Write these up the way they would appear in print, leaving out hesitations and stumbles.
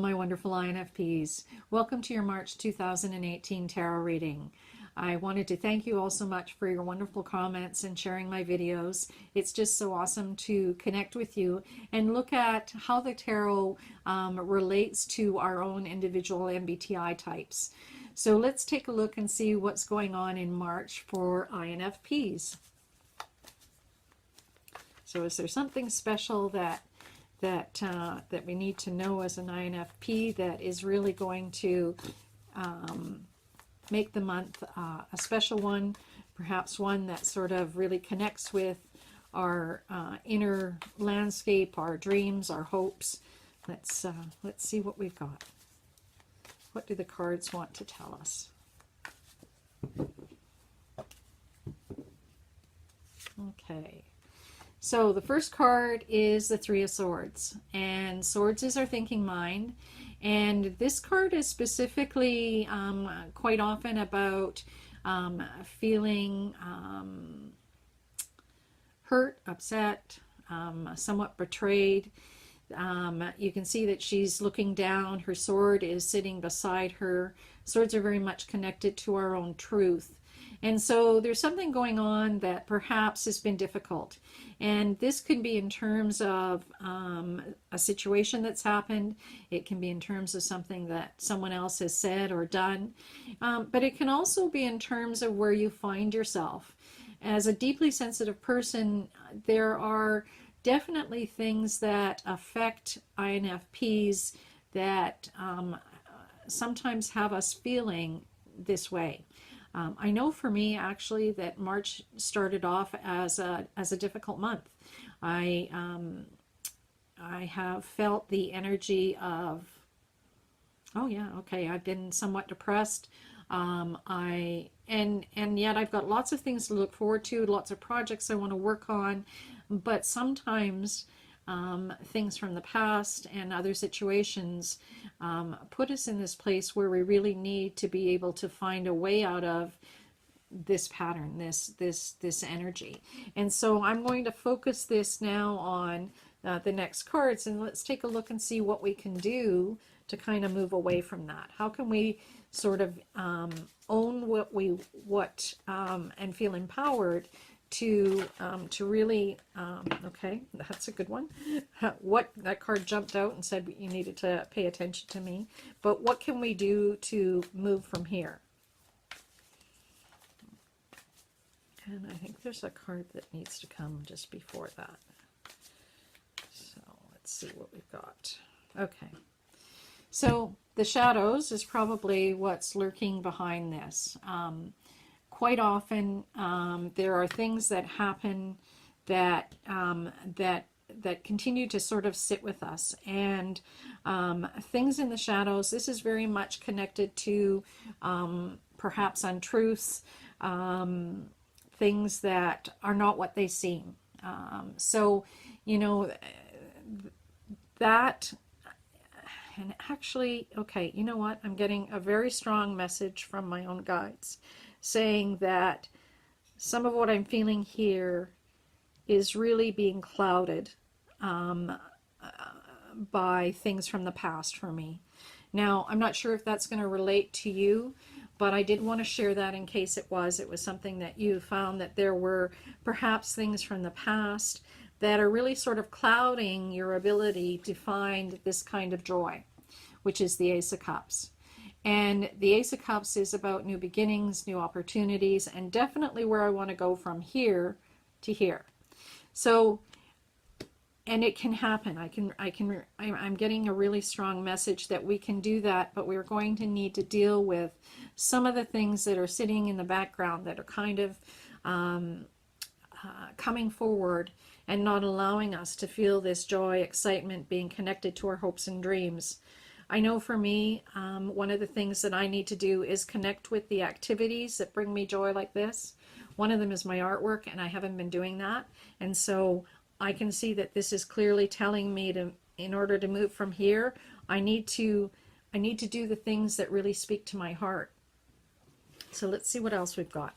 my wonderful INFPs. Welcome to your March 2018 tarot reading. I wanted to thank you all so much for your wonderful comments and sharing my videos. It's just so awesome to connect with you and look at how the tarot relates to our own individual MBTI types. So let's take a look and see what's going on in March for INFPs. So is there something special that we need to know as an INFP that is really going to make the month a special one, perhaps one that sort of really connects with our inner landscape, our dreams, our hopes. Let's see what we've got. What do the cards want to tell us? Okay. So the first card is the Three of Swords, and Swords is our thinking mind, and this card is specifically quite often about feeling hurt, upset, somewhat betrayed. You can see that she's looking down, her sword is sitting beside her. Swords are very much connected to our own truth. And so there's something going on that perhaps has been difficult. And this could be in terms of a situation that's happened. It can be in terms of something that someone else has said or done. But it can also be in terms of where you find yourself. As a deeply sensitive person, there are definitely things that affect INFPs that sometimes have us feeling this way. I know for me actually that March started off as a difficult month. I have felt the energy of, oh yeah, okay, I've been somewhat depressed. And yet I've got lots of things to look forward to, lots of projects I want to work on, but sometimes things from the past and other situations put us in this place where we really need to be able to find a way out of this pattern, this energy. And so I'm going to focus this now on the next cards, and let's take a look and see what we can do to kind of move away from that. How can we sort of own what and feel empowered to really, okay, that's a good one. That card jumped out and said you needed to pay attention to me. But what can we do to move from here? And I think there's a card that needs to come just before that. So let's see what we've got. Okay. So the shadows is probably what's lurking behind this. Quite often, there are things that happen that that continue to sort of sit with us, and things in the shadows. This is very much connected to perhaps untruths, things that are not what they seem. So, you know, that. And actually, okay, you know what? I'm getting a very strong message from my own guides saying that some of what I'm feeling here is really being clouded by things from the past for me. Now, I'm not sure if that's going to relate to you, but I did want to share that in case it was something that you found that there were perhaps things from the past that are really sort of clouding your ability to find this kind of joy, which is the Ace of Cups. And the Ace of Cups is about new beginnings, new opportunities, and definitely where I want to go from here to here. So, and it can happen. I'm getting a really strong message that we can do that, but we're going to need to deal with some of the things that are sitting in the background that are kind of coming forward and not allowing us to feel this joy, excitement, being connected to our hopes and dreams. I know for me, one of the things that I need to do is connect with the activities that bring me joy like this. One of them is my artwork, and I haven't been doing that. And so I can see that this is clearly telling me to, in order to move from here, I need to do the things that really speak to my heart. So let's see what else we've got.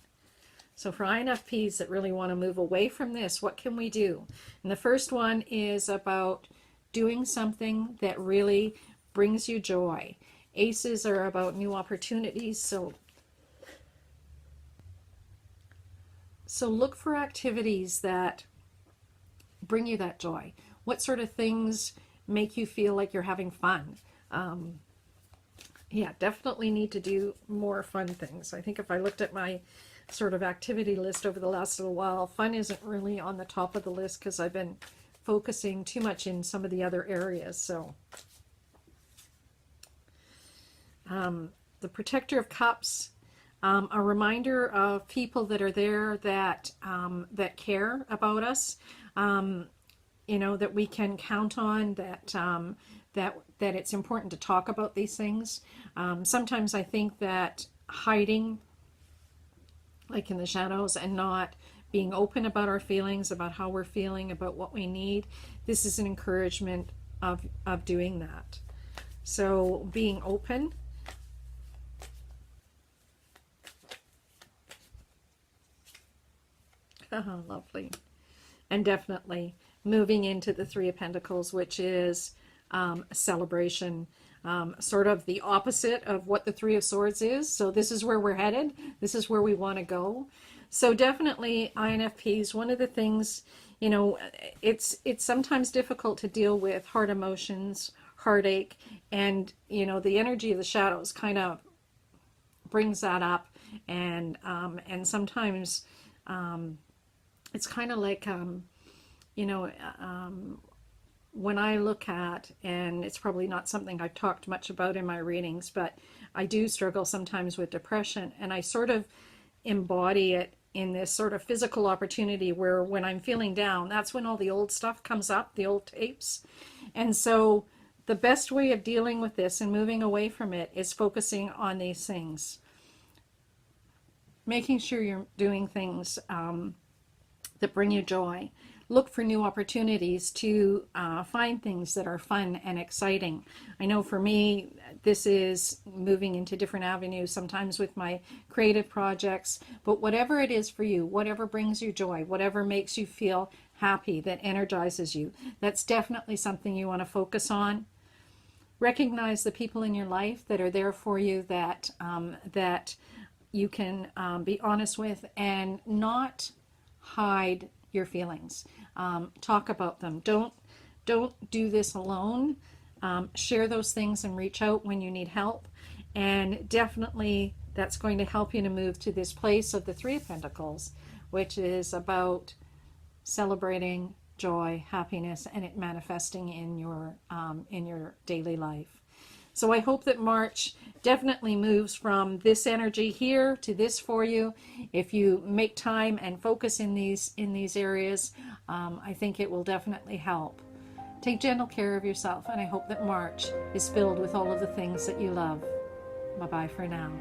So for INFPs that really want to move away from this, what can we do? And the first one is about doing something that really brings you joy. Aces are about new opportunities, so look for activities that bring you that joy. What sort of things make you feel like you're having fun? Yeah, definitely need to do more fun things. I think if I looked at my sort of activity list over the last little while, fun isn't really on the top of the list because I've been focusing too much in some of the other areas. So the Protector of Cups, a reminder of people that are there that that care about us, you know, that we can count on, that that it's important to talk about these things. Sometimes I think that hiding, like in the shadows, and not being open about our feelings, about how we're feeling, about what we need, this is an encouragement of doing that. So being open. Oh, lovely. And definitely moving into the Three of Pentacles, which is a celebration, sort of the opposite of what the Three of Swords is. So this is where we're headed. This is where we want to go. So definitely INFPs, one of the things, you know, it's sometimes difficult to deal with hard emotions, heartache, and, you know, the energy of the shadows kind of brings that up. And sometimes it's kind of like, you know, when I look at, and it's probably not something I've talked much about in my readings, but I do struggle sometimes with depression, and I sort of embody it in this sort of physical opportunity where when I'm feeling down, that's when all the old stuff comes up, the old tapes. And so the best way of dealing with this and moving away from it is focusing on these things. Making sure you're doing things that bring you joy. Look for new opportunities to find things that are fun and exciting. I know for me, this is moving into different avenues, sometimes with my creative projects, but whatever it is for you, whatever brings you joy, whatever makes you feel happy, that energizes you, that's definitely something you want to focus on. Recognize the people in your life that are there for you, that that you can be honest with, and not hide your feelings. Talk about them. Don't do this alone. Share those things and reach out when you need help. And definitely that's going to help you to move to this place of the Three of Pentacles, which is about celebrating joy, happiness, and it manifesting in your daily life. So I hope that March definitely moves from this energy here to this for you. If you make time and focus in these areas, I think it will definitely help. Take gentle care of yourself, and I hope that March is filled with all of the things that you love. Bye-bye for now.